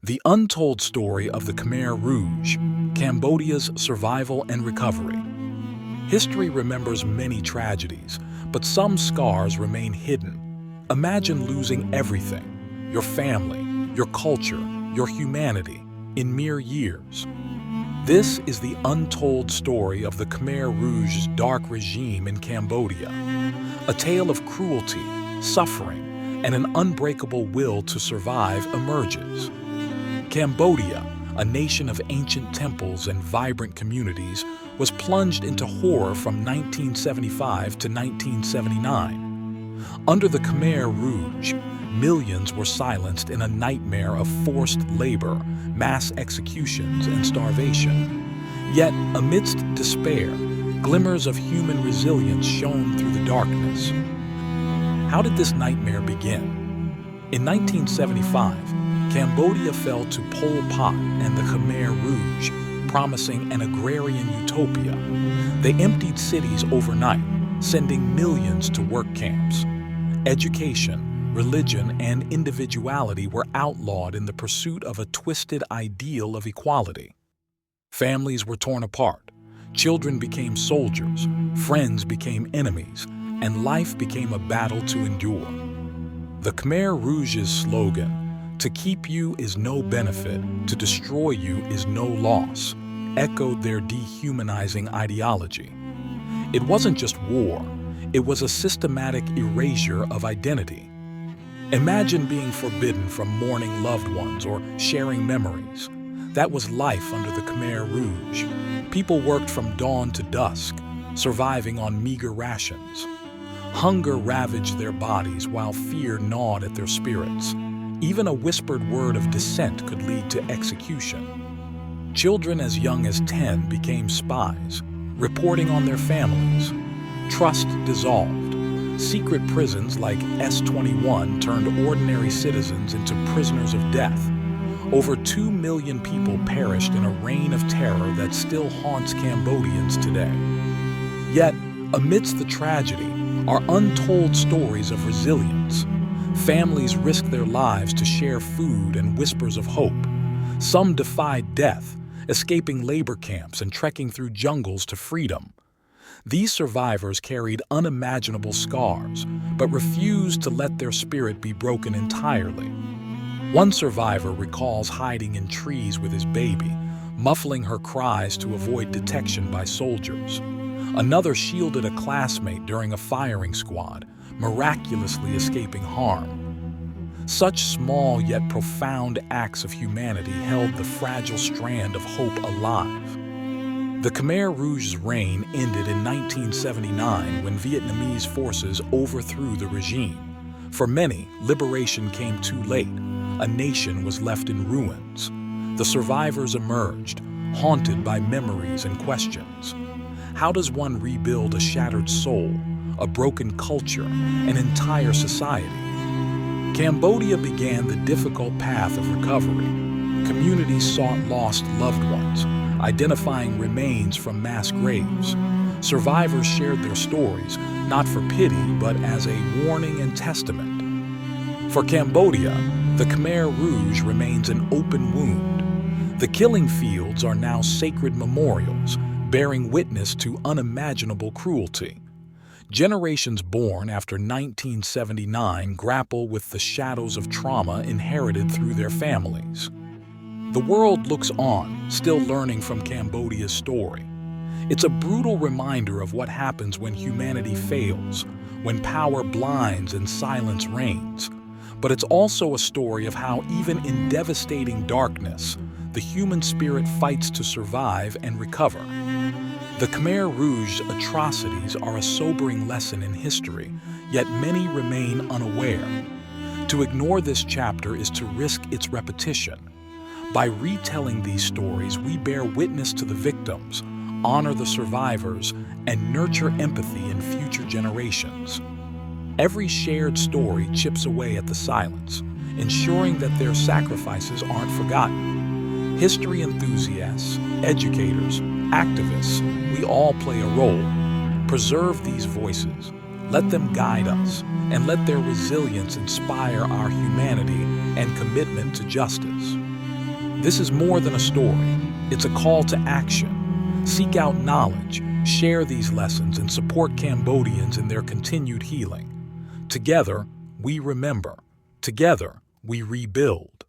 The untold story of the Khmer Rouge, Cambodia's survival and recovery. History remembers many tragedies, but some scars remain hidden. Imagine losing everything, your family, your culture, your humanity, in mere years. This is the untold story of the Khmer Rouge's dark regime in Cambodia, a tale of cruelty, suffering, and an unbreakable will to survive emerges. Cambodia, a nation of ancient temples and vibrant communities, was plunged into horror from 1975 to 1979. Under the Khmer Rouge, millions were silenced in a nightmare of forced labor, mass executions, and starvation. Yet, amidst despair, glimmers of human resilience shone through the darkness. How did this nightmare begin? In 1975, Cambodia fell to Pol Pot and the Khmer Rouge, promising an agrarian utopia. They emptied cities overnight, sending millions to work camps. Education, religion, and individuality were outlawed in the pursuit of a twisted ideal of equality. Families were torn apart, children became soldiers, friends became enemies, and life became a battle to endure. The Khmer Rouge's slogan, "To keep you is no benefit, to destroy you is no loss," echoed their dehumanizing ideology. It wasn't just war, it was a systematic erasure of identity. Imagine being forbidden from mourning loved ones or sharing memories. That was life under the Khmer Rouge. People worked from dawn to dusk, surviving on meager rations. Hunger ravaged their bodies while fear gnawed at their spirits. Even a whispered word of dissent could lead to execution. Children as young as 10 became spies, reporting on their families. Trust dissolved. Secret prisons like S-21 turned ordinary citizens into prisoners of death. Over 2 million people perished in a reign of terror that still haunts Cambodians today. Yet, amidst the tragedy, are untold stories of resilience. Families risked their lives to share food and whispers of hope. Some defied death, escaping labor camps and trekking through jungles to freedom. These survivors carried unimaginable scars, but refused to let their spirit be broken entirely. One survivor recalls hiding in trees with his baby, muffling her cries to avoid detection by soldiers. Another shielded a classmate during a firing squad, miraculously escaping harm. Such small yet profound acts of humanity held the fragile strand of hope alive. The Khmer Rouge's reign ended in 1979 when Vietnamese forces overthrew the regime. For many, liberation came too late. A nation was left in ruins. The survivors emerged, haunted by memories and questions. How does one rebuild a shattered soul, a broken culture, an entire society? Cambodia began the difficult path of recovery. Communities sought lost loved ones, identifying remains from mass graves. Survivors shared their stories, not for pity, but as a warning and testament. For Cambodia, the Khmer Rouge remains an open wound. The killing fields are now sacred memorials, bearing witness to unimaginable cruelty. Generations born after 1979 grapple with the shadows of trauma inherited through their families. The world looks on, still learning from Cambodia's story. It's a brutal reminder of what happens when humanity fails, when power blinds and silence reigns. But it's also a story of how, even in devastating darkness, the human spirit fights to survive and recover. The Khmer Rouge's atrocities are a sobering lesson in history, yet many remain unaware. To ignore this chapter is to risk its repetition. By retelling these stories, we bear witness to the victims, honor the survivors, and nurture empathy in future generations. Every shared story chips away at the silence, ensuring that their sacrifices aren't forgotten. History enthusiasts, educators, activists, we all play a role. Preserve these voices, let them guide us, and let their resilience inspire our humanity and commitment to justice. This is more than a story. It's a call to action. Seek out knowledge, share these lessons, and support Cambodians in their continued healing. Together, we remember. Together, we rebuild.